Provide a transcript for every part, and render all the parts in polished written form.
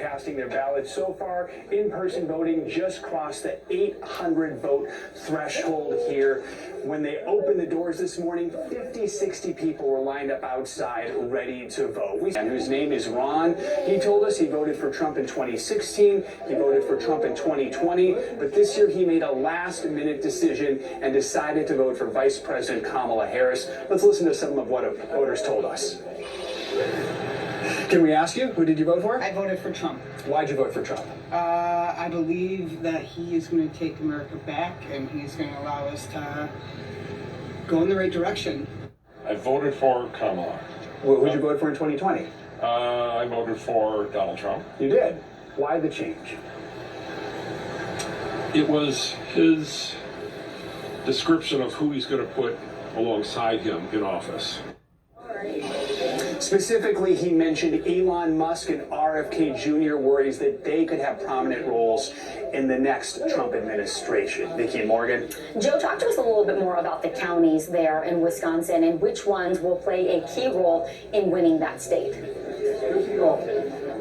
casting their ballots. So far, in-person voting just crossed the 800 vote threshold here. When they opened the doors this morning, 50, 60 people were lined up outside ready to vote. And whose name is Ron. He told us he voted for Trump in 2016. He voted for Trump in 2020. But this year he made a last-minute decision and decided to vote for Vice President Kamala Harris. Let's listen to some of what voters told us. Can we ask you, who did you vote for? I voted for Trump. Why'd you vote for Trump? I believe that he is going to take America back and he's going to allow us to go in the right direction. I voted for Kamala. Well, who'd you vote for in 2020? I voted for Donald Trump. You did? Why the change? It was his description of who he's going to put alongside him in office. Specifically, he mentioned Elon Musk and RFK Jr. worries that they could have prominent roles in the next Trump administration. Nikki and Morgan. Joe, talk to us a little bit more about the counties there in Wisconsin and which ones will play a key role in winning that state.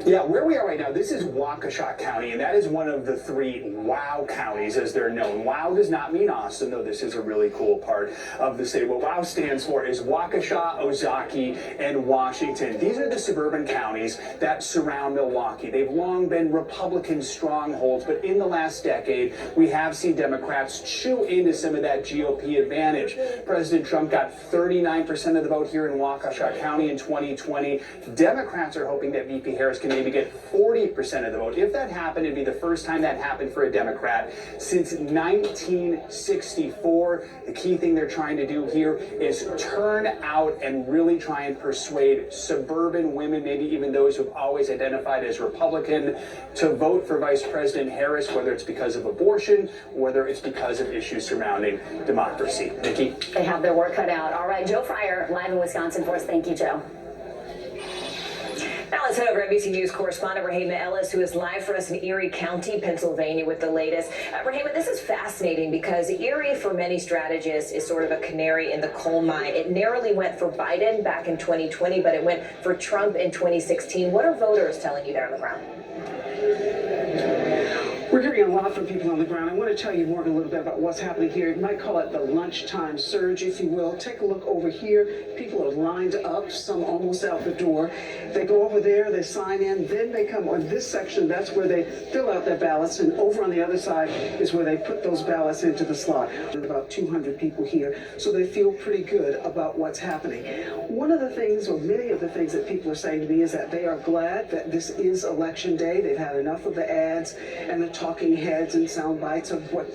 Yeah, where we are right now, this is Waukesha County, and that is one of the 3 WOW counties as they're known. WOW does not mean Austin, though this is a really cool part of the state. What WOW stands for is Waukesha, Ozaukee, and Washington. These are the suburban counties that surround Milwaukee. They've long been Republican strongholds, but in the last decade, we have seen Democrats chew into some of that GOP advantage. President Trump got 39% of the vote here in Waukesha County in 2020. Democrats are hoping that VP Harris can maybe get 40% of the vote. If that happened, it'd be the first time that happened for a Democrat since 1964. The key thing they're trying to do here is turn out and really try and persuade suburban women, maybe even those who've always identified as Republican, to vote for Vice President Harris, whether it's because of abortion, whether it's because of issues surrounding democracy. Nikki? They have their work cut out. All right, Joe Fryer, live in Wisconsin for us. Thank you, Joe. Now let's head over to NBC News correspondent Rahema Ellis, who is live for us in Erie County, Pennsylvania, with the latest. Rahema, this is fascinating because Erie, for many strategists, is sort of a canary in the coal mine. It narrowly went for Biden back in 2020, but it went for Trump in 2016. What are voters telling you there on the ground? We're hearing a lot from people on the ground. I want to tell you, Morgan, a little bit about what's happening here. You might call it the lunchtime surge, if you will. Take a look over here. People are lined up, some almost out the door. They go over there, they sign in, then they come on this section. That's where they fill out their ballots, and over on the other side is where they put those ballots into the slot. There's about 200 people here, so they feel pretty good about what's happening. One of the things, or many of the things that people are saying to me is that they are glad that this is election day. They've had enough of the ads and the talking heads and sound bites of what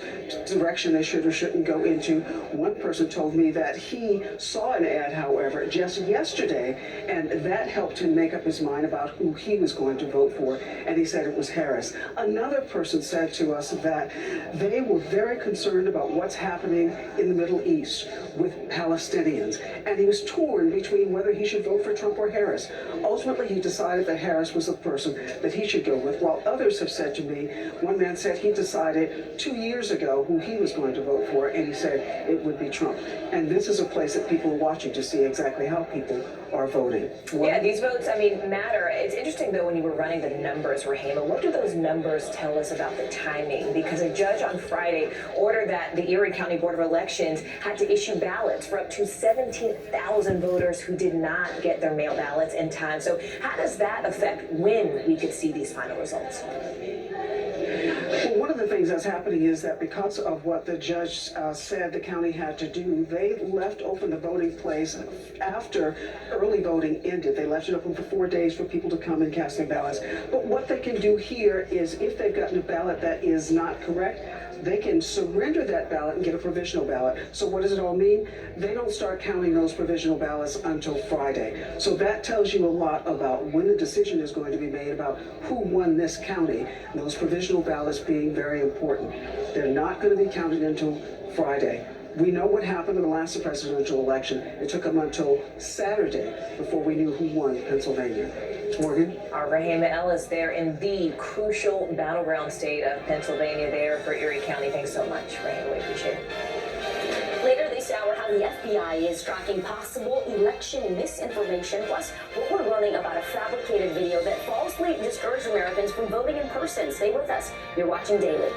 direction they should or shouldn't go into. One person told me that he saw an ad, however, just yesterday, and that helped him make up his mind about who he was going to vote for, and he said it was Harris. Another person said to us that they were very concerned about what's happening in the Middle East with Palestinians, and he was torn between whether he should vote for Trump or Harris. Ultimately, he decided that Harris was the person that he should go with, while others have said to me, one man said he decided 2 years ago who he was going to vote for, and he said it would be Trump. And this is a place that people are watching to see exactly how people are voting. Yeah, these votes, I mean, matter. It's interesting, though, when you were running the numbers, Rahema, what do those numbers tell us about the timing? Because a judge on Friday ordered that the Erie County Board of Elections had to issue ballots for up to 17,000 voters who did not get their mail ballots in time. So how does that affect when we could see these final results? Well, one of the things that's happening is that because of what the judge said the county had to do, they left open the voting place after early voting ended. They left it open for 4 days for people to come and cast their ballots. But what they can do here is if they've gotten a ballot that is not correct, they can surrender that ballot and get a provisional ballot. So what does it all mean? They don't start counting those provisional ballots until Friday. So that tells you a lot about when the decision is going to be made about who won this county. Those provisional ballots being very important. They're not going to be counted until Friday. We know what happened in the last presidential election. It took them until Saturday before we knew who won Pennsylvania. Morgan? Our Rahema Ellis there in the crucial battleground state of Pennsylvania there for Erie County. Thanks so much, Rahema. We appreciate it. Later this next hour, how the FBI is tracking possible election misinformation, plus what we're learning about a fabricated video that falsely discouraged Americans from voting in person. Stay with us. You're watching Daily.